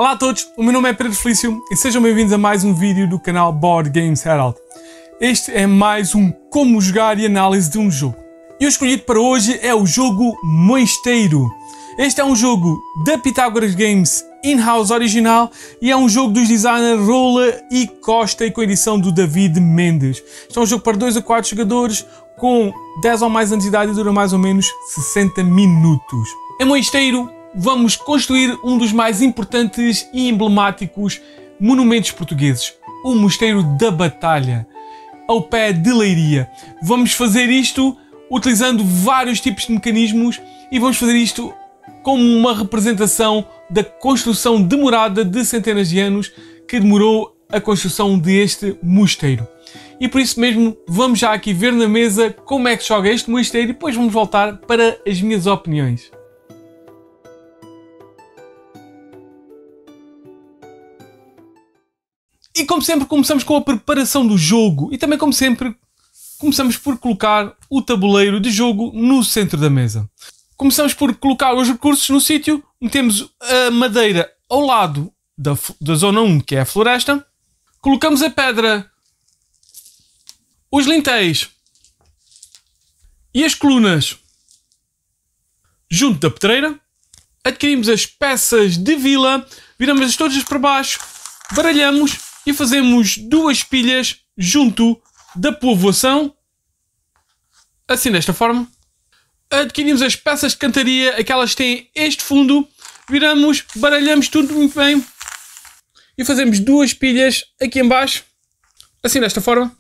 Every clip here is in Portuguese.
Olá a todos, o meu nome é Pedro Felício e sejam bem-vindos a mais um vídeo do canal Board Games Herald. Este é mais um como jogar e análise de um jogo. E o escolhido para hoje é o jogo Mosteiro. Este é um jogo da Pythagoras Games in-house original e é um jogo dos designers Rola e Costa e com a edição do David Mendes. Este é um jogo para 2 a 4 jogadores com 10 ou mais anos de idade e dura mais ou menos 60 minutos. Em Mosteiro vamos construir um dos mais importantes e emblemáticos monumentos portugueses, o Mosteiro da Batalha, ao pé de Leiria. Vamos fazer isto utilizando vários tipos de mecanismos e vamos fazer isto como uma representação da construção demorada de centenas de anos que demorou a construção deste mosteiro. E por isso mesmo vamos já aqui ver na mesa como é que joga este mosteiro e depois vamos voltar para as minhas opiniões. E como sempre começamos com a preparação do jogo e também como sempre começamos por colocar o tabuleiro de jogo no centro da mesa. Começamos por colocar os recursos no sítio, metemos a madeira ao lado da zona 1, que é a floresta, colocamos a pedra, os lintéis e as colunas junto da pedreira, adquirimos as peças de vila, viramos-as todas para baixo, baralhamos e fazemos 2 pilhas junto da povoação, assim desta forma. Adquirimos as peças de cantaria, aquelas que têm este fundo, viramos, baralhamos tudo muito bem e fazemos 2 pilhas aqui em baixo, assim desta forma.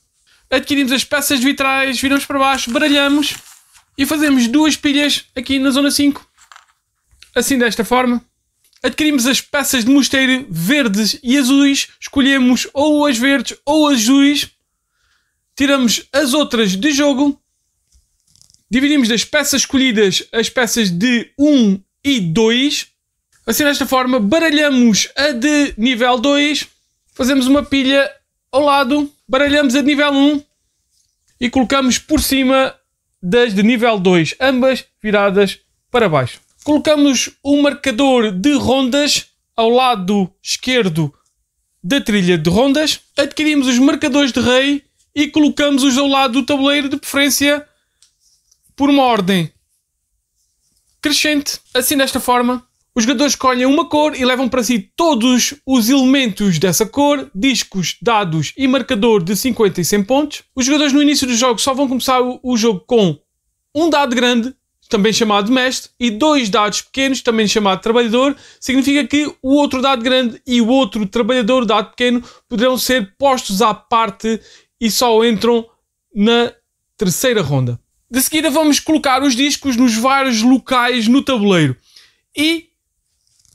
Adquirimos as peças de vitrais, viramos para baixo, baralhamos e fazemos 2 pilhas aqui na zona 5, assim desta forma. Adquirimos as peças de mosteiro verdes e azuis, escolhemos ou as verdes ou as azuis, tiramos as outras de jogo, dividimos das peças escolhidas as peças de 1 e 2, assim desta forma, baralhamos a de nível 2, fazemos uma pilha ao lado, baralhamos a de nível 1 e colocamos por cima das de nível 2, ambas viradas para baixo. Colocamos o marcador de rondas ao lado esquerdo da trilha de rondas. Adquirimos os marcadores de rei e colocamos-os ao lado do tabuleiro, de preferência por uma ordem crescente. Assim desta forma, os jogadores escolhem uma cor e levam para si todos os elementos dessa cor, discos, dados e marcador de 50 e 100 pontos. Os jogadores no início do jogo só vão começar o jogo com um dado grande, também chamado de mestre, e 2 dados pequenos, também chamado de trabalhador. Significa que o outro dado grande e o outro trabalhador, o dado pequeno, poderão ser postos à parte e só entram na terceira ronda. De seguida vamos colocar os discos nos vários locais no tabuleiro. E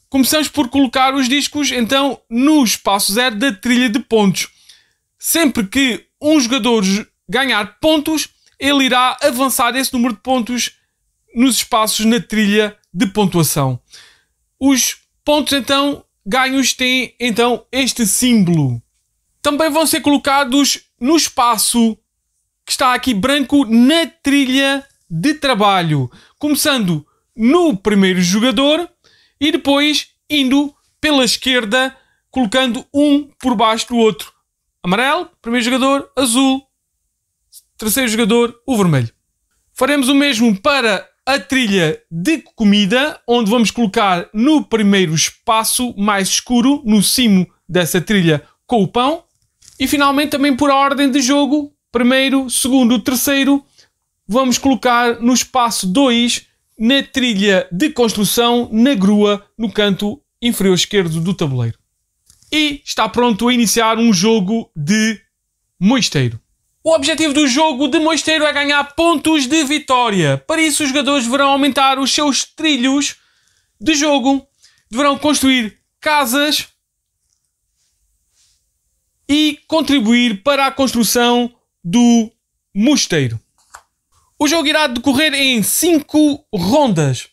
começamos por colocar os discos então no espaço 0 da trilha de pontos. Sempre que um jogador ganhar pontos, ele irá avançar esse número de pontos nos espaços na trilha de pontuação. Os pontos então ganhos têm então este símbolo. Também vão ser colocados no espaço que está aqui branco na trilha de trabalho, começando no primeiro jogador e depois indo pela esquerda, colocando um por baixo do outro. Amarelo, primeiro jogador, azul, terceiro jogador, o vermelho. Faremos o mesmo para a trilha de comida, onde vamos colocar no primeiro espaço mais escuro, no cimo dessa trilha, com o pão. E finalmente também por ordem de jogo, primeiro, segundo, terceiro, vamos colocar no espaço 2, na trilha de construção, na grua, no canto inferior esquerdo do tabuleiro. E está pronto a iniciar um jogo de mosteiro. O objetivo do jogo de mosteiro é ganhar pontos de vitória. Para isso, os jogadores deverão aumentar os seus trilhos de jogo, deverão construir casas e contribuir para a construção do mosteiro. O jogo irá decorrer em 5 rondas,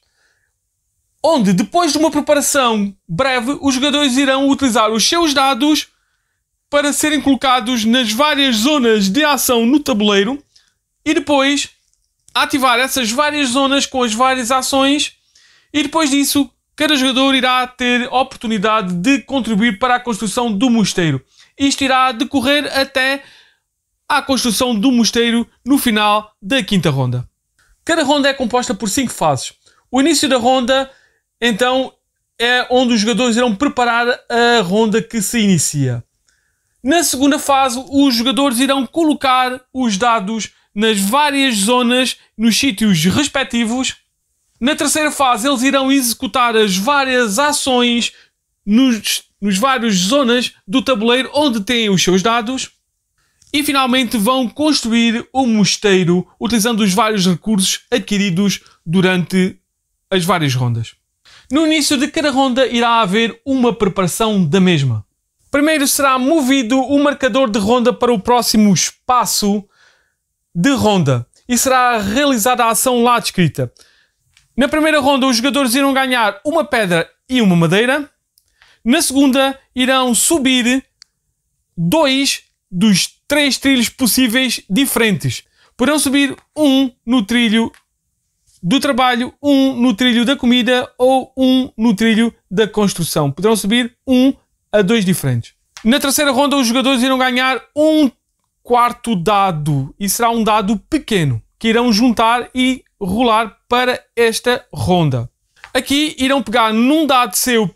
onde depois de uma preparação breve, os jogadores irão utilizar os seus dados para serem colocados nas várias zonas de ação no tabuleiro e depois ativar essas várias zonas com as várias ações e depois disso cada jogador irá ter a oportunidade de contribuir para a construção do mosteiro. Isto irá decorrer até à construção do mosteiro no final da quinta ronda. Cada ronda é composta por 5 fases. O início da ronda, então, é onde os jogadores irão preparar a ronda que se inicia. Na segunda fase, os jogadores irão colocar os dados nas várias zonas, nos sítios respectivos. Na terceira fase, eles irão executar as várias ações nos várias zonas do tabuleiro onde têm os seus dados. E finalmente vão construir o mosteiro utilizando os vários recursos adquiridos durante as várias rondas. No início de cada ronda irá haver uma preparação da mesma. Primeiro será movido o marcador de ronda para o próximo espaço de ronda e será realizada a ação lá descrita. Na primeira ronda os jogadores irão ganhar uma pedra e uma madeira. Na segunda irão subir 2 dos 3 trilhos possíveis diferentes. Poderão subir um no trilho do trabalho, um no trilho da comida ou um no trilho da construção. Poderão subir 1 a 2 diferentes. Na terceira ronda os jogadores irão ganhar um quarto dado e será um dado pequeno que irão juntar e rolar para esta ronda. Aqui irão pegar num dado seu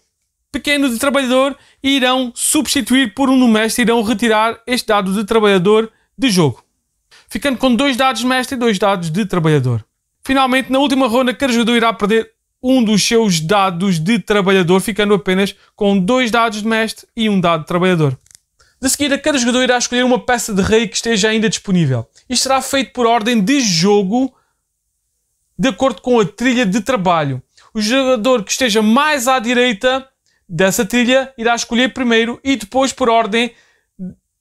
pequeno de trabalhador e irão substituir por um do mestre e irão retirar este dado de trabalhador de jogo, ficando com 2 dados de mestre e 2 dados de trabalhador. Finalmente, na última ronda, cada jogador irá perder um dos seus dados de trabalhador, ficando apenas com 2 dados de mestre e 1 dado de trabalhador. De seguida, cada jogador irá escolher uma peça de rei que esteja ainda disponível. Isto será feito por ordem de jogo, de acordo com a trilha de trabalho. O jogador que esteja mais à direita dessa trilha irá escolher primeiro e depois por ordem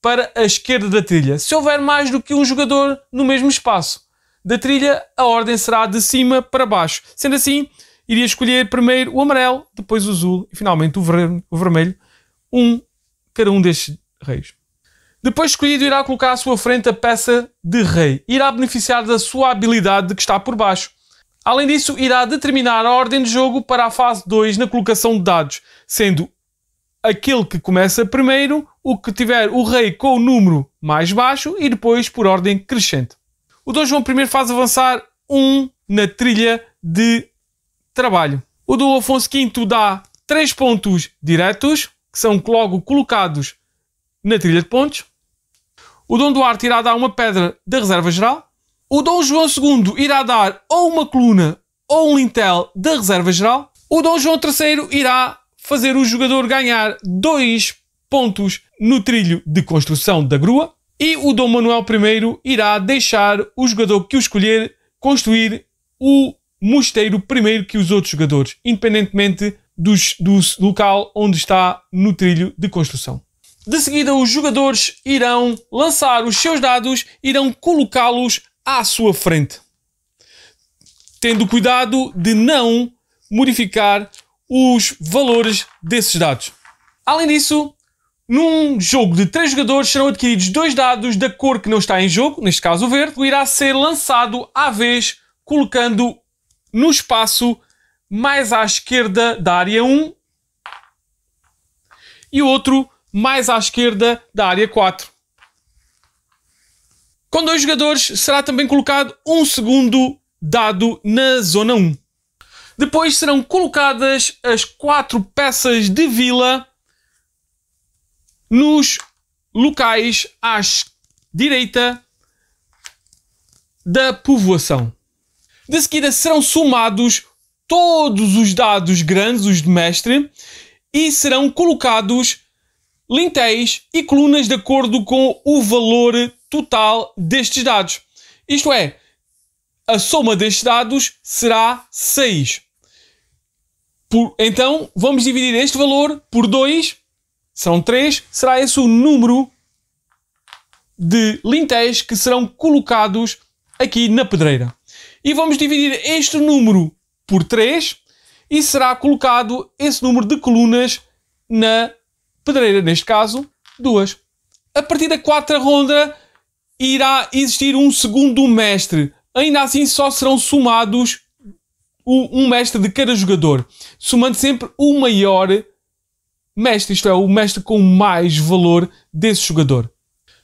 para a esquerda da trilha. Se houver mais do que um jogador no mesmo espaço da trilha, a ordem será de cima para baixo. Sendo assim, iria escolher primeiro o amarelo, depois o azul e finalmente o vermelho, cada um destes reis. Depois escolhido, irá colocar à sua frente a peça de rei. Irá beneficiar da sua habilidade de que está por baixo. Além disso, irá determinar a ordem de jogo para a fase 2 na colocação de dados, sendo aquele que começa primeiro o que tiver o rei com o número mais baixo e depois por ordem crescente. O Dom João I faz avançar 1 na trilha de trabalho. O Dom Afonso V dá 3 pontos diretos, que são logo colocados na trilha de pontos. O Dom Duarte irá dar uma pedra da reserva geral. O Dom João II irá dar ou uma coluna ou um lintel da reserva geral. O Dom João III irá fazer o jogador ganhar 2 pontos no trilho de construção da grua. E o Dom Manuel I irá deixar o jogador que o escolher construir o mosteiro primeiro que os outros jogadores, independentemente do local onde está no trilho de construção. De seguida, os jogadores irão lançar os seus dados e irão colocá-los à sua frente, tendo cuidado de não modificar os valores desses dados. Além disso, num jogo de 3 jogadores serão adquiridos 2 dados da cor que não está em jogo, neste caso o verde, que irá ser lançado à vez, colocando no espaço mais à esquerda da área 1 e o outro mais à esquerda da área 4. Com 2 jogadores será também colocado um segundo dado na zona 1. Depois serão colocadas as 4 peças de vila nos locais à direita da povoação. De seguida serão somados todos os dados grandes, os de mestre, e serão colocados lintéis e colunas de acordo com o valor total destes dados. Isto é, a soma destes dados será 6. Então, vamos dividir este valor por 2, são 3, será esse o número de lintéis que serão colocados aqui na pedreira. E vamos dividir este número por 3 e será colocado esse número de colunas na pedreira, neste caso 2. A partir da 4ª ronda irá existir um segundo mestre. Ainda assim só serão somados um mestre de cada jogador, somando sempre o maior mestre, isto é, o mestre com mais valor desse jogador.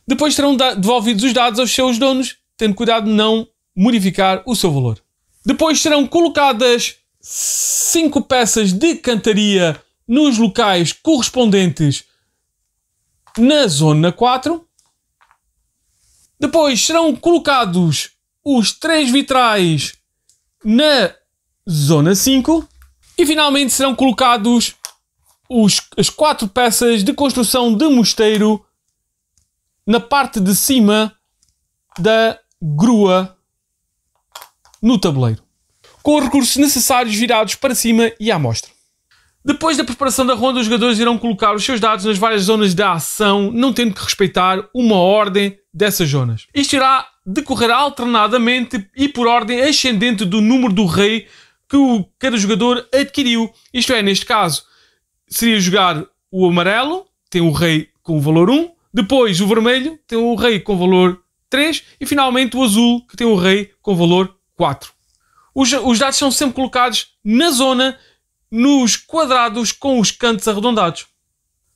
Depois serão devolvidos os dados aos seus donos, tendo cuidado de não modificar o seu valor. Depois serão colocadas 5 peças de cantaria nos locais correspondentes na zona 4. Depois serão colocados os 3 vitrais na zona 5. E finalmente serão colocados as 4 peças de construção de mosteiro na parte de cima da grua no tabuleiro, com os recursos necessários virados para cima e à mostra. Depois da preparação da ronda, os jogadores irão colocar os seus dados nas várias zonas da ação, não tendo que respeitar uma ordem dessas zonas. Isto irá decorrer alternadamente e por ordem ascendente do número do rei que cada jogador adquiriu. Isto é, neste caso, seria jogar o amarelo, tem o rei com o valor 1, depois o vermelho, tem o rei com o valor 3 e finalmente o azul, que tem o rei com o valor 4. Os dados são sempre colocados na zona, nos quadrados com os cantos arredondados.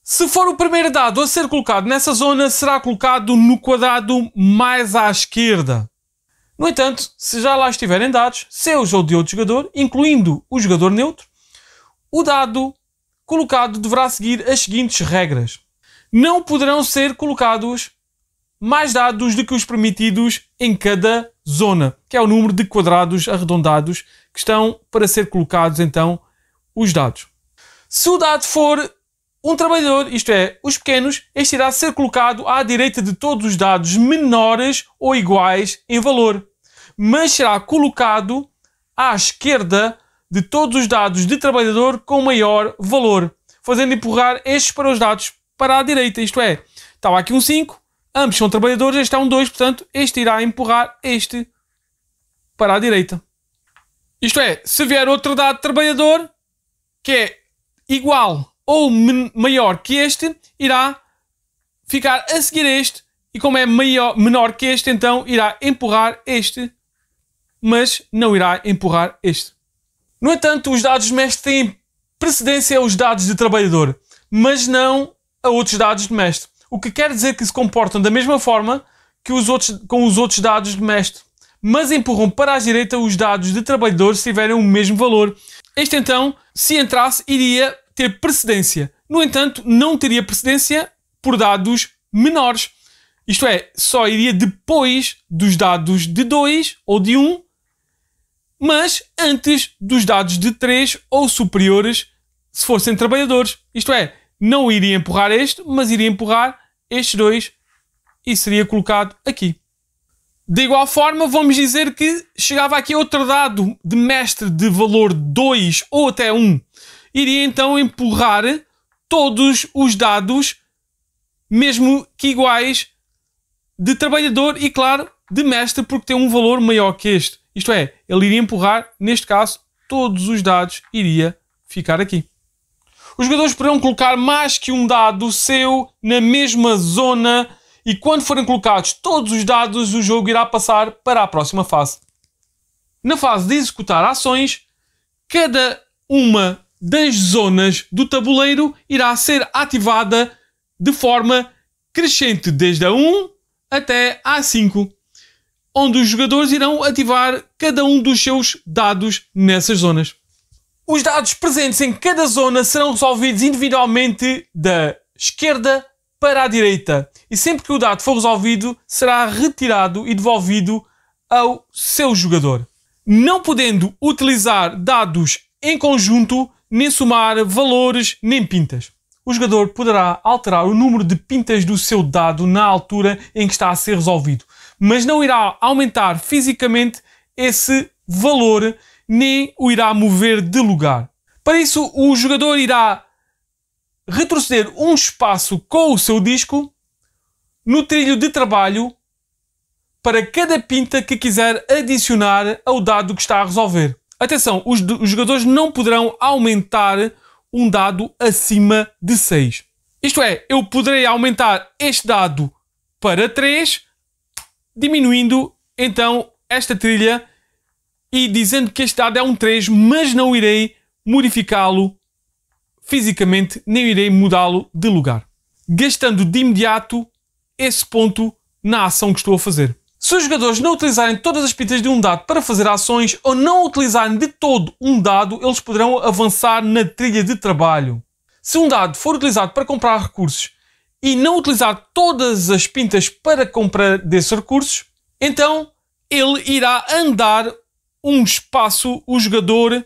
Se for o primeiro dado a ser colocado nessa zona, será colocado no quadrado mais à esquerda. No entanto, se já lá estiverem dados, seus ou de outro jogador, incluindo o jogador neutro, o dado colocado deverá seguir as seguintes regras. Não poderão ser colocados mais dados do que os permitidos em cada zona, que é o número de quadrados arredondados que estão para ser colocados, então, os dados. Se o dado for um trabalhador, isto é, os pequenos, este irá ser colocado à direita de todos os dados menores ou iguais em valor, mas será colocado à esquerda de todos os dados de trabalhador com maior valor, fazendo empurrar estes para os dados para a direita, isto é, estava aqui um 5, ambos são trabalhadores, este é um 2, portanto, este irá empurrar este para a direita. Isto é, se vier outro dado de trabalhador, que é igual ou maior que este, irá ficar a seguir este, e como é menor que este, então irá empurrar este, mas não irá empurrar este. No entanto, os dados de mestre têm precedência aos dados de trabalhador, mas não a outros dados de mestre. O que quer dizer que se comportam da mesma forma que com os outros dados de mestre, mas empurram para a direita os dados de trabalhador se tiverem o mesmo valor. Este então, se entrasse, iria ter precedência. No entanto, não teria precedência por dados menores. Isto é, só iria depois dos dados de 2 ou de 1, mas antes dos dados de 3 ou superiores se fossem trabalhadores. Isto é, não iria empurrar este, mas iria empurrar estes dois e seria colocado aqui. De igual forma, vamos dizer que chegava aqui outro dado de mestre de valor 2 ou até 1. Iria então empurrar todos os dados, mesmo que iguais, de trabalhador e, claro, de mestre, porque tem um valor maior que este. Isto é, ele iria empurrar, neste caso, todos os dados iria ficar aqui. Os jogadores poderão colocar mais que um dado seu na mesma zona e quando forem colocados todos os dados, o jogo irá passar para a próxima fase. Na fase de executar ações, cada uma das zonas do tabuleiro irá ser ativada de forma crescente desde a 1 até a 5, onde os jogadores irão ativar cada um dos seus dados nessas zonas. Os dados presentes em cada zona serão resolvidos individualmente da esquerda para a direita e sempre que o dado for resolvido será retirado e devolvido ao seu jogador, não podendo utilizar dados em conjunto, nem somar valores, nem pintas. O jogador poderá alterar o número de pintas do seu dado na altura em que está a ser resolvido, mas não irá aumentar fisicamente esse valor, nem o irá mover de lugar. Para isso, o jogador irá retroceder um espaço com o seu disco no trilho de trabalho para cada pinta que quiser adicionar ao dado que está a resolver. Atenção, os jogadores não poderão aumentar um dado acima de 6. Isto é, eu poderei aumentar este dado para 3, diminuindo então esta trilha e dizendo que este dado é um 3, mas não irei modificá-lo fisicamente, nem irei mudá-lo de lugar, gastando de imediato esse ponto na ação que estou a fazer. Se os jogadores não utilizarem todas as pistas de um dado para fazer ações ou não utilizarem de todo um dado, eles poderão avançar na trilha de trabalho. Se um dado for utilizado para comprar recursos e não utilizar todas as pintas para compra desses recursos, então ele irá andar um espaço, o jogador,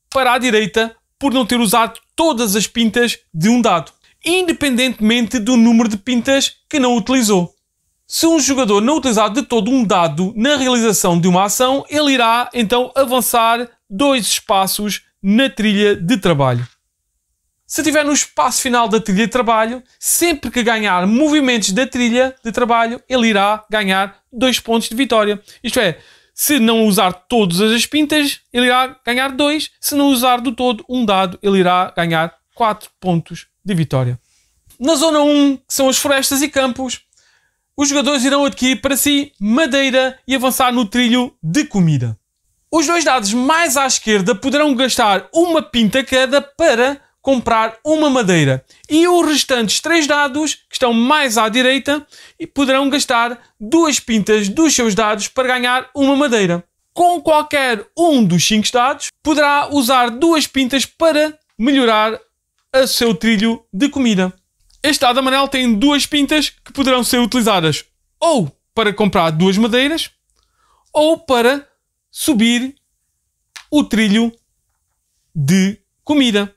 para a direita, por não ter usado todas as pintas de um dado, independentemente do número de pintas que não utilizou. Se um jogador não utilizar de todo um dado na realização de uma ação, ele irá então avançar 2 espaços na trilha de trabalho. Se estiver no espaço final da trilha de trabalho, sempre que ganhar movimentos da trilha de trabalho, ele irá ganhar 2 pontos de vitória. Isto é, se não usar todas as pintas, ele irá ganhar 2. Se não usar do todo um dado, ele irá ganhar 4 pontos de vitória. Na zona 1, que são as florestas e campos, os jogadores irão adquirir para si madeira e avançar no trilho de comida. Os 2 dados mais à esquerda poderão gastar uma pinta cada para comprar uma madeira. E os restantes 3 dados, que estão mais à direita, poderão gastar 2 pintas dos seus dados para ganhar uma madeira. Com qualquer um dos 5 dados, poderá usar 2 pintas para melhorar o seu trilho de comida. Este dado amarelo tem 2 pintas que poderão ser utilizadas ou para comprar 2 madeiras ou para subir o trilho de comida.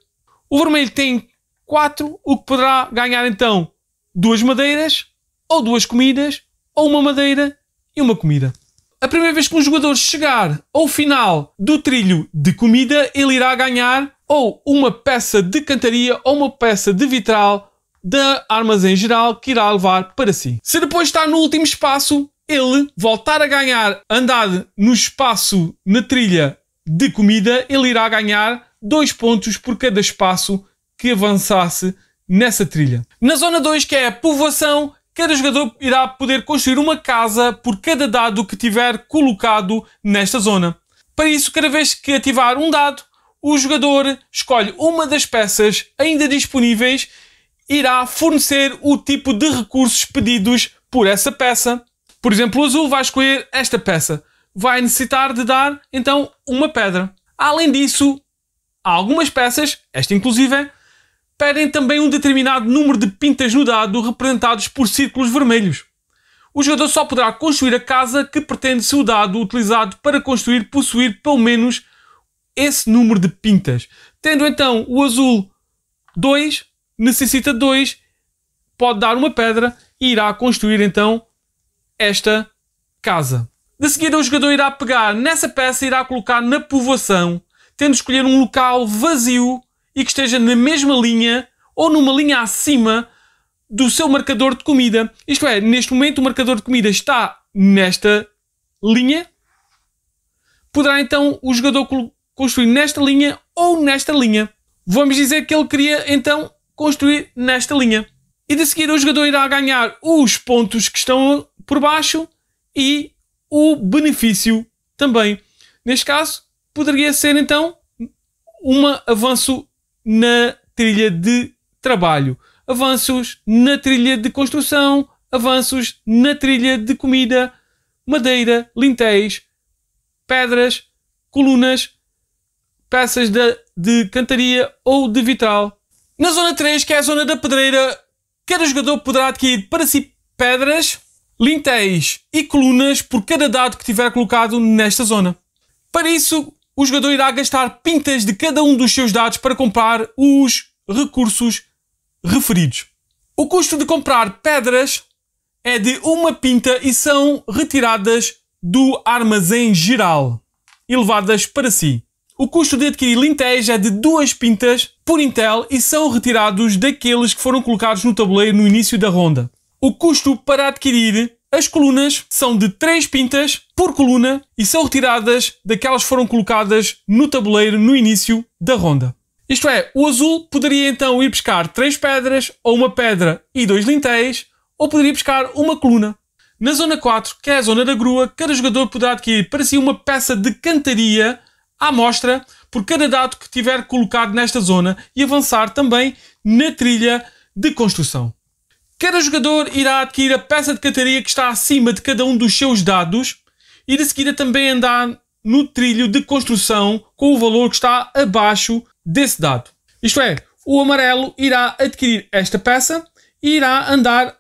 O vermelho tem 4, o que poderá ganhar então 2 madeiras ou 2 comidas ou uma madeira e uma comida. A primeira vez que um jogador chegar ao final do trilho de comida, ele irá ganhar ou uma peça de cantaria ou uma peça de vitral da armazém geral que irá levar para si. Se depois estar no último espaço, ele voltar a ganhar, andar no espaço na trilha de comida, ele irá ganhar 2 pontos por cada espaço que avançasse nessa trilha. Na zona 2, que é a povoação, cada jogador irá poder construir uma casa por cada dado que tiver colocado nesta zona. Para isso, cada vez que ativar um dado, o jogador escolhe uma das peças ainda disponíveis e irá fornecer o tipo de recursos pedidos por essa peça. Por exemplo, o azul vai escolher esta peça. Vai necessitar de dar, então, uma pedra. Além disso, há algumas peças, esta inclusive, pedem também um determinado número de pintas no dado representados por círculos vermelhos. O jogador só poderá construir a casa que pretende ser o dado utilizado para construir possuir pelo menos esse número de pintas. Tendo então o azul 2, necessita de 2, pode dar uma pedra e irá construir então esta casa. De seguida o jogador irá pegar nessa peça e irá colocar na povoação, tendo de escolher um local vazio e que esteja na mesma linha ou numa linha acima do seu marcador de comida. Isto é, neste momento o marcador de comida está nesta linha. Poderá então o jogador construir nesta linha ou nesta linha. Vamos dizer que ele queria então construir nesta linha. E de seguida o jogador irá ganhar os pontos que estão por baixo e o benefício também. Neste caso, poderia ser então um avanço na trilha de trabalho, avanços na trilha de construção, avanços na trilha de comida, madeira, lintéis, pedras, colunas, peças de cantaria ou de vitral. Na zona 3, que é a zona da pedreira, cada jogador poderá adquirir para si pedras, lintéis e colunas por cada dado que tiver colocado nesta zona. Para isso, o jogador irá gastar pintas de cada um dos seus dados para comprar os recursos referidos. O custo de comprar pedras é de uma pinta e são retiradas do armazém geral e levadas para si. O custo de adquirir lintéis é de 2 pintas por intel e são retirados daqueles que foram colocados no tabuleiro no início da ronda. O custo para adquirir as colunas são de 3 pintas por coluna e são retiradas daquelas que foram colocadas no tabuleiro no início da ronda. Isto é, o azul poderia então ir buscar 3 pedras ou uma pedra e 2 lintéis, ou poderia buscar uma coluna. Na zona 4, que é a zona da grua, cada jogador poderá adquirir para si uma peça de cantaria à amostra por cada dado que tiver colocado nesta zona e avançar também na trilha de construção. Cada jogador irá adquirir a peça de cantaria que está acima de cada um dos seus dados e de seguida também andar no trilho de construção com o valor que está abaixo desse dado. Isto é, o amarelo irá adquirir esta peça e irá andar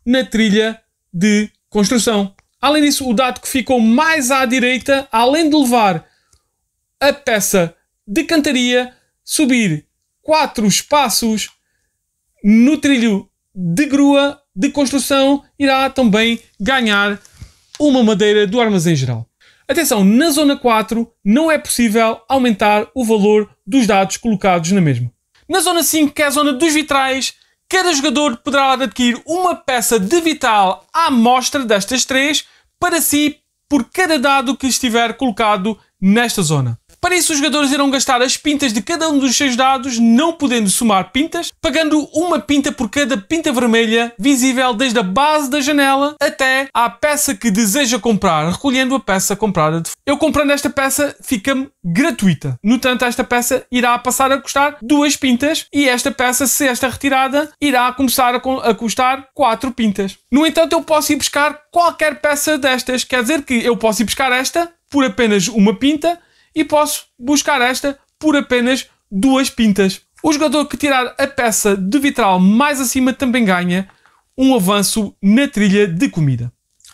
na trilha de construção. Além disso, o dado que ficou mais à direita, além de levar a peça de cantaria, subir 4 espaços no trilho de grua de construção, irá também ganhar uma madeira do armazém geral. Atenção, na zona 4 não é possível aumentar o valor dos dados colocados na mesma. Na zona 5, que é a zona dos vitrais, cada jogador poderá adquirir uma peça de vital à amostra destas 3 para si por cada dado que estiver colocado nesta zona. Para isso, os jogadores irão gastar as pintas de cada um dos seus dados, não podendo somar pintas, pagando uma pinta por cada pinta vermelha visível desde a base da janela até à peça que deseja comprar, recolhendo a peça comprada. Eu comprando esta peça fica-me gratuita. No entanto, esta peça irá passar a custar 2 pintas e esta peça, se esta retirada, irá começar a custar 4 pintas. No entanto, eu posso ir buscar qualquer peça destas. Quer dizer que eu posso ir buscar esta por apenas uma pinta e posso buscar esta por apenas 2 pintas. O jogador que tirar a peça de vitral mais acima também ganha um avanço na trilha de comida.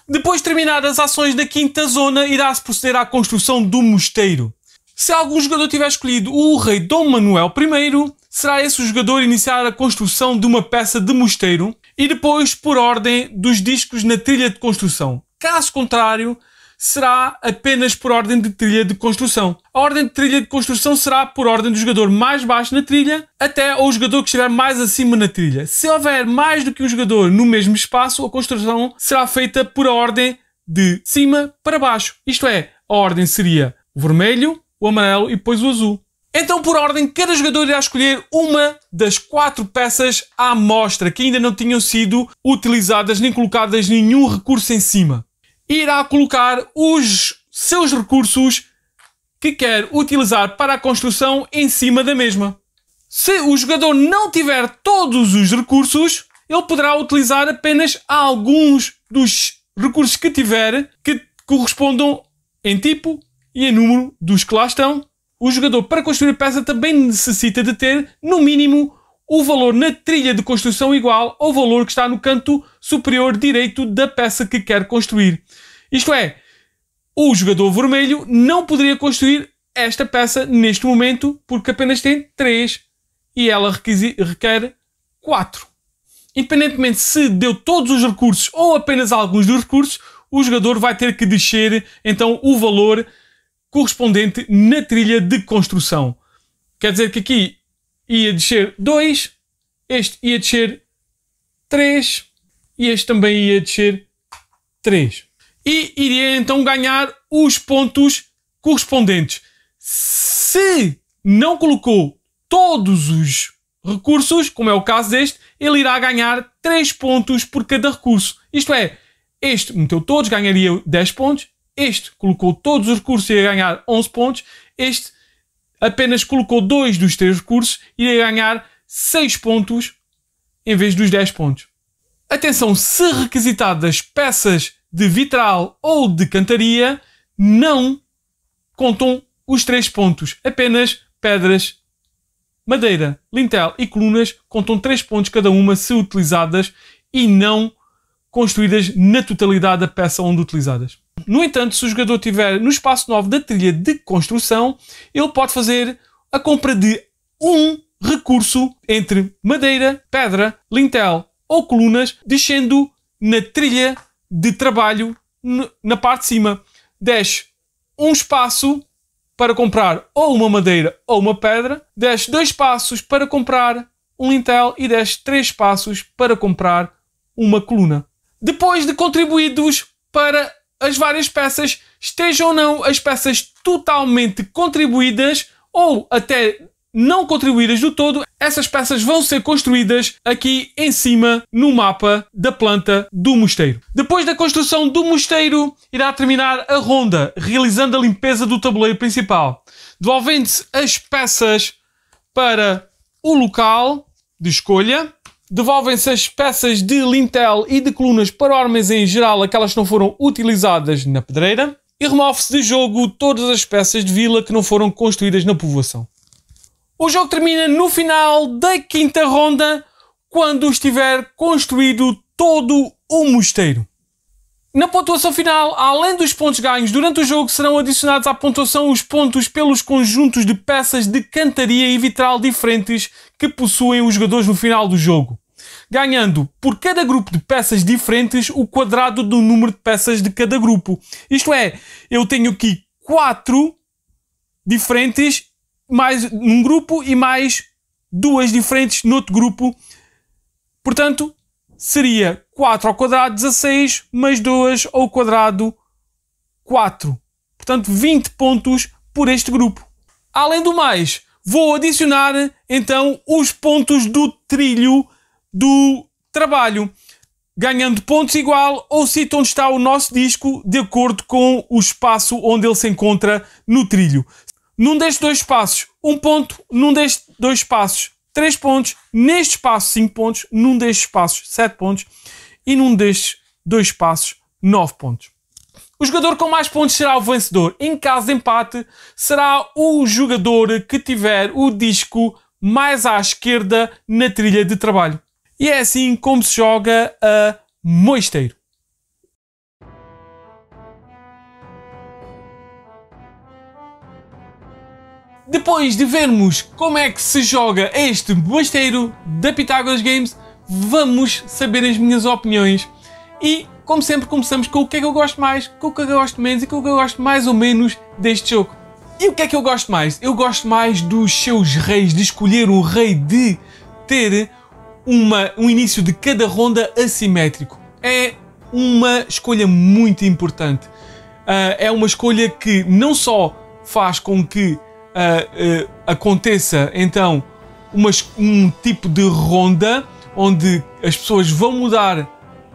Depois de terminadas as ações da quinta zona, irá-se proceder à construção do mosteiro. Se algum jogador tiver escolhido o rei Dom Manuel I, será esse o jogador a iniciar a construção de uma peça de mosteiro e depois por ordem dos discos na trilha de construção. Caso contrário, será apenas por ordem de trilha de construção. A ordem de trilha de construção será por ordem do jogador mais baixo na trilha até ao jogador que estiver mais acima na trilha. Se houver mais do que um jogador no mesmo espaço, a construção será feita por ordem de cima para baixo. Isto é, a ordem seria o vermelho, o amarelo e depois o azul. Então, por ordem, cada jogador irá escolher uma das 4 peças à amostra que ainda não tinham sido utilizadas nem colocadas nenhum recurso em cima. Irá colocar os seus recursos que quer utilizar para a construção em cima da mesma. Se o jogador não tiver todos os recursos, ele poderá utilizar apenas alguns dos recursos que tiver que correspondam em tipo e em número dos que lá estão. O jogador, para construir a peça, também necessita de ter, no mínimo, o valor na trilha de construção igual ao valor que está no canto superior direito da peça que quer construir. Isto é, o jogador vermelho não poderia construir esta peça neste momento porque apenas tem 3 e ela requer 4. Independentemente se deu todos os recursos ou apenas alguns dos recursos, o jogador vai ter que descer então o valor correspondente na trilha de construção. Quer dizer que aqui ia descer 2, este ia descer 3 e este também ia descer 3. E iria então ganhar os pontos correspondentes. Se não colocou todos os recursos, como é o caso deste, ele irá ganhar 3 pontos por cada recurso. Isto é, este meteu todos, ganharia 10 pontos. Este colocou todos os recursos e ia ganhar 11 pontos. Este apenas colocou 2 dos 3 recursos e ia ganhar 6 pontos em vez dos 10 pontos. Atenção, se requisitadas peças de vitral ou de cantaria, não contam os 3 pontos. Apenas pedras, madeira, lintel e colunas contam 3 pontos cada uma se utilizadas e não construídas na totalidade da peça onde utilizadas. No entanto, se o jogador estiver no espaço 9 da trilha de construção, ele pode fazer a compra de um recurso entre madeira, pedra, lintel ou colunas, descendo na trilha de trabalho na parte de cima. Desce um espaço para comprar ou uma madeira ou uma pedra, desce 2 espaços para comprar um lintel e desce 3 espaços para comprar uma coluna. Depois de contribuídos para as várias peças, estejam ou não as peças totalmente contribuídas ou até não contribuídas do todo, essas peças vão ser construídas aqui em cima no mapa da planta do mosteiro. Depois da construção do mosteiro, irá terminar a ronda, realizando a limpeza do tabuleiro principal, devolvendo-se as peças para o local de escolha, devolvem-se as peças de lintel e de colunas para o armazém em geral, aquelas que não foram utilizadas na pedreira, e remove-se de jogo todas as peças de vila que não foram construídas na povoação. O jogo termina no final da quinta ronda, quando estiver construído todo o mosteiro. Na pontuação final, além dos pontos ganhos durante o jogo, serão adicionados à pontuação os pontos pelos conjuntos de peças de cantaria e vitral diferentes que possuem os jogadores no final do jogo, ganhando por cada grupo de peças diferentes o quadrado do número de peças de cada grupo. Isto é, eu tenho aqui 4 diferentes mais num grupo e mais 2 diferentes noutro grupo. Portanto, seria 4 ao quadrado 16 mais 2 ao quadrado 4. Portanto, 20 pontos por este grupo. Além do mais, vou adicionar então os pontos do trilho do trabalho, ganhando pontos igual ao sítio onde está o nosso disco, de acordo com o espaço onde ele se encontra no trilho. Num destes 2 espaços, 1 ponto. Num destes 2 espaços, 3 pontos. Neste espaço, 5 pontos. Num destes espaços, 7 pontos. E num destes 2 espaços, 9 pontos. O jogador com mais pontos será o vencedor. Em caso de empate, será o jogador que tiver o disco mais à esquerda na trilha de trabalho. E é assim como se joga a mosteiro. Depois de vermos como é que se joga este mosteiro da Pitágoras Games, vamos saber as minhas opiniões. E, como sempre, começamos com o que é que eu gosto mais, com o que é que eu gosto menos e com o que eu gosto mais ou menos deste jogo. E o que é que eu gosto mais? Eu gosto mais dos seus reis, de escolher um rei, de ter um início de cada ronda assimétrico. É uma escolha muito importante. É uma escolha que não só faz com que aconteça então um tipo de ronda onde as pessoas vão mudar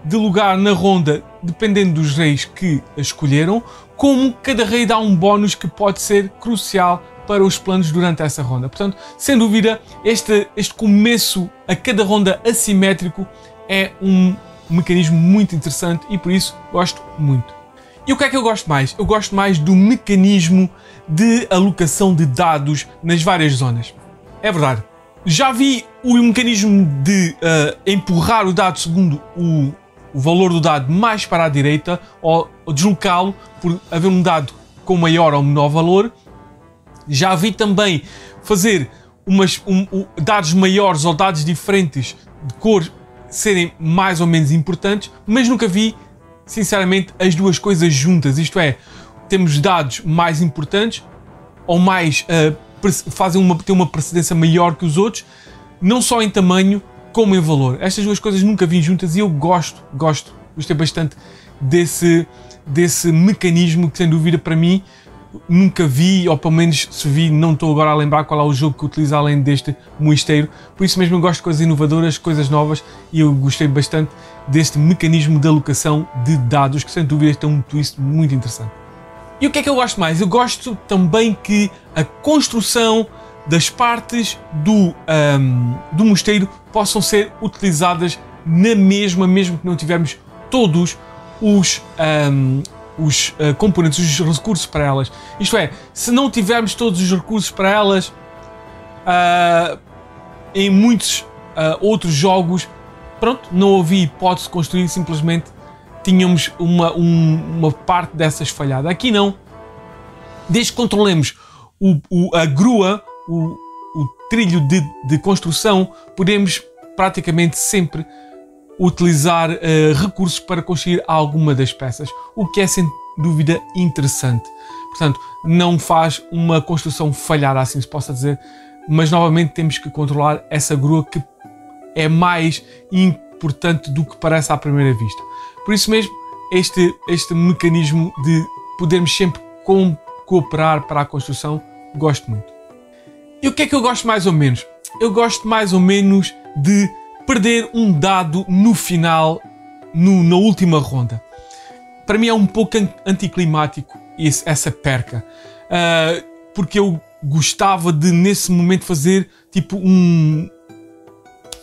de lugar na ronda dependendo dos reis que a escolheram, como cada rei dá um bónus que pode ser crucial para os planos durante essa ronda. Portanto, sem dúvida, este começo a cada ronda assimétrico é um mecanismo muito interessante e por isso gosto muito. E o que é que eu gosto mais? Eu gosto mais do mecanismo de alocação de dados nas várias zonas. É verdade. Já vi o mecanismo de empurrar o dado segundo o valor do dado mais para a direita ou deslocá-lo por haver um dado com maior ou menor valor. Já vi também fazer dados maiores ou dados diferentes de cor serem mais ou menos importantes, mas nunca vi, sinceramente, as duas coisas juntas. Isto é, temos dados mais importantes ou mais têm uma precedência maior que os outros, não só em tamanho como em valor. Estas duas coisas nunca vi juntas e eu gostei bastante desse mecanismo que, sem dúvida, para mim nunca vi, ou pelo menos se vi, não estou agora a lembrar qual é o jogo que utiliza além deste mosteiro. Por isso mesmo eu gosto de coisas inovadoras, coisas novas, e eu gostei bastante deste mecanismo de alocação de dados, que sem dúvida tem um twist muito interessante. E o que é que eu gosto mais? Eu gosto também que a construção das partes do mosteiro possam ser utilizadas na mesma, mesmo que não tivermos todos os componentes, os recursos para elas. Isto é, se não tivermos todos os recursos para elas em muitos outros jogos, pronto, não havia hipótese de construir, simplesmente tínhamos uma parte dessas falhada. Aqui não. Desde que controlemos a grua, o trilho de construção, podemos praticamente sempre utilizar recursos para construir alguma das peças, o que é sem dúvida interessante. Portanto, não faz uma construção falhar, assim se possa dizer, mas novamente temos que controlar essa grua, que é mais importante do que parece à primeira vista. Por isso mesmo, este mecanismo de podermos sempre cooperar para a construção, gosto muito. E o que é que eu gosto mais ou menos? Eu gosto mais ou menos de perder um dado no final, na última ronda. Para mim é um pouco anticlimático essa perca. Porque eu gostava de, nesse momento, fazer tipo um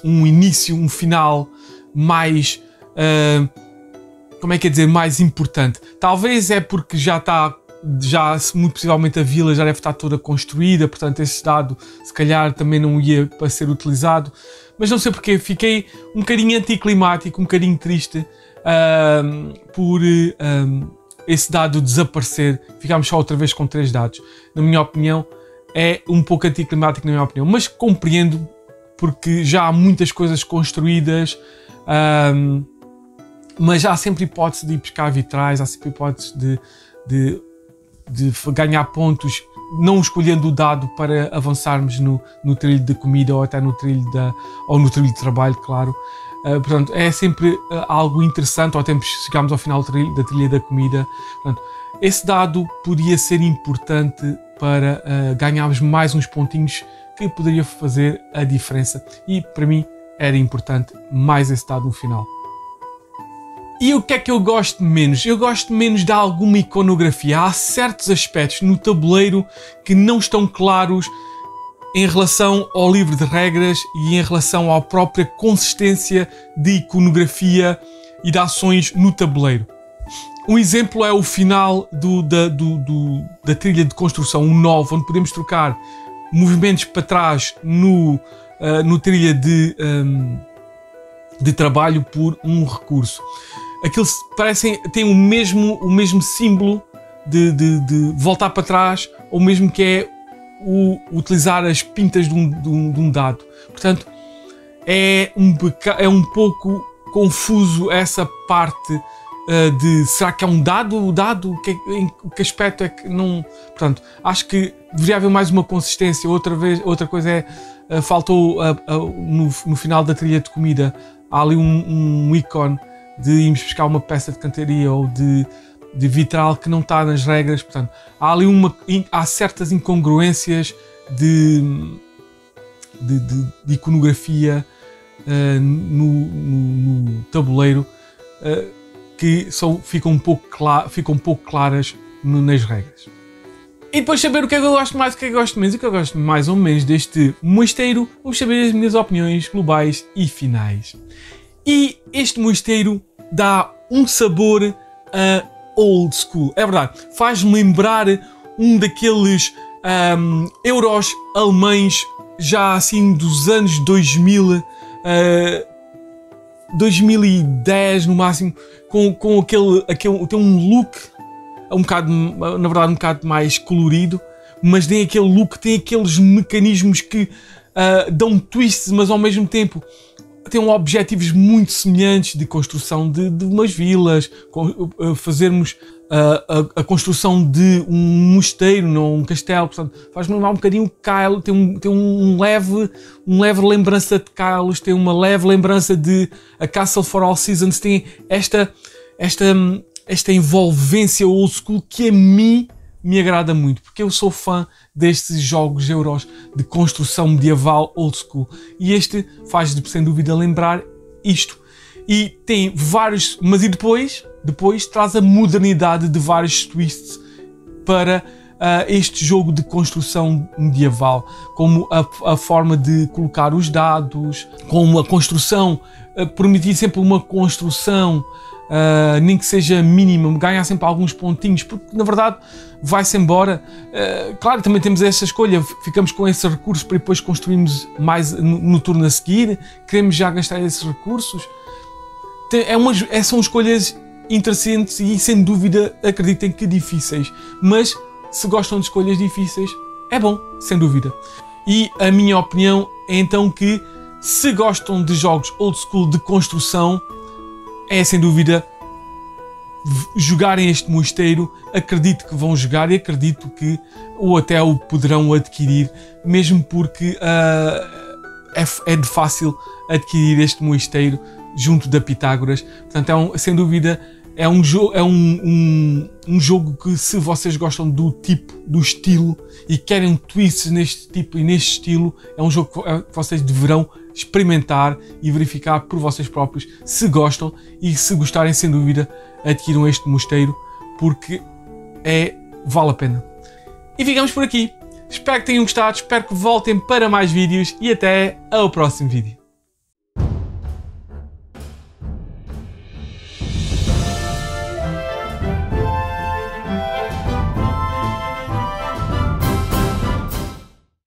início, um final mais... como é que é dizer? Mais importante. Talvez é porque já muito possivelmente a vila já deve estar toda construída, portanto esse dado se calhar também não ia para ser utilizado, mas não sei porque fiquei um bocadinho anticlimático, um bocadinho triste por esse dado desaparecer. Ficámos só outra vez com 3 dados. Na minha opinião é um pouco anticlimático, na minha opinião, mas compreendo porque já há muitas coisas construídas, mas há sempre hipótese de ir buscar vitrais, há sempre hipótese de ganhar pontos não escolhendo o dado para avançarmos no trilho de comida ou até no trilho de trabalho, claro. Portanto, é sempre algo interessante, ao tempo que chegamos ao final da trilha da comida. Portanto, esse dado podia ser importante para ganharmos mais uns pontinhos que poderia fazer a diferença. E para mim era importante mais esse dado no final. E o que é que eu gosto menos? Eu gosto menos de alguma iconografia. Há certos aspectos no tabuleiro que não estão claros em relação ao livro de regras e em relação à própria consistência de iconografia e de ações no tabuleiro. Um exemplo é o final da trilha de construção, o 9, onde podemos trocar movimentos para trás no trilha de trabalho por um recurso. Aquilo tem o mesmo símbolo de voltar para trás, ou mesmo que é utilizar as pintas de um dado. Portanto, é um pouco confuso essa parte de será que é um dado? O dado? Em que aspecto é que não... Portanto, acho que deveria haver mais uma consistência. Outra coisa é, faltou no final da trilha de comida, há ali um ícone de irmos buscar uma peça de cantaria ou de vitral que não está nas regras. Portanto, há certas incongruências de iconografia no tabuleiro que ficam um pouco claras nas regras. E depois saber o que é que eu gosto mais, o que é que eu gosto menos, o que eu gosto mais ou menos deste mosteiro, vamos saber as minhas opiniões globais e finais. E este mosteiro dá um sabor a old school. É verdade, faz-me lembrar um daqueles euros alemães já assim dos anos 2000, 2010 no máximo, com aquele tem um look um bocado, na verdade, um bocado mais colorido, mas tem aquele look, tem aqueles mecanismos que dão twists, mas ao mesmo tempo têm objetivos muito semelhantes de construção de umas vilas, fazermos a construção de um mosteiro, não um castelo. Portanto, faz-me lembrar um bocadinho Kylo, tem um leve lembrança de Kylos, tem uma leve lembrança de A Castle for All Seasons, tem esta envolvência old school que a mim me agrada muito, porque eu sou fã destes jogos euros de construção medieval old school, e este faz sem dúvida lembrar isto. E tem vários, mas e depois traz a modernidade de vários twists para este jogo de construção medieval, como a forma de colocar os dados, como a construção, permitir sempre uma construção nem que seja mínima, ganhar sempre alguns pontinhos, porque na verdade vai-se embora. Claro, também temos essa escolha, ficamos com esse recurso para depois construirmos mais no turno a seguir, queremos já gastar esses recursos. São escolhas interessantes e sem dúvida acreditem que difíceis, mas se gostam de escolhas difíceis é bom, sem dúvida. E a minha opinião é então que se gostam de jogos old school de construção, é sem dúvida jogarem este mosteiro. Acredito que vão jogar e acredito que ou até o poderão adquirir, mesmo porque é de fácil adquirir este mosteiro junto da Pitágoras. Portanto, sem dúvida É um jogo que, se vocês gostam do tipo, do estilo e querem twists neste tipo e neste estilo, é um jogo que vocês deverão experimentar e verificar por vocês próprios se gostam, e se gostarem, sem dúvida, adquiram este mosteiro, porque vale a pena. E ficamos por aqui. Espero que tenham gostado, espero que voltem para mais vídeos e até ao próximo vídeo.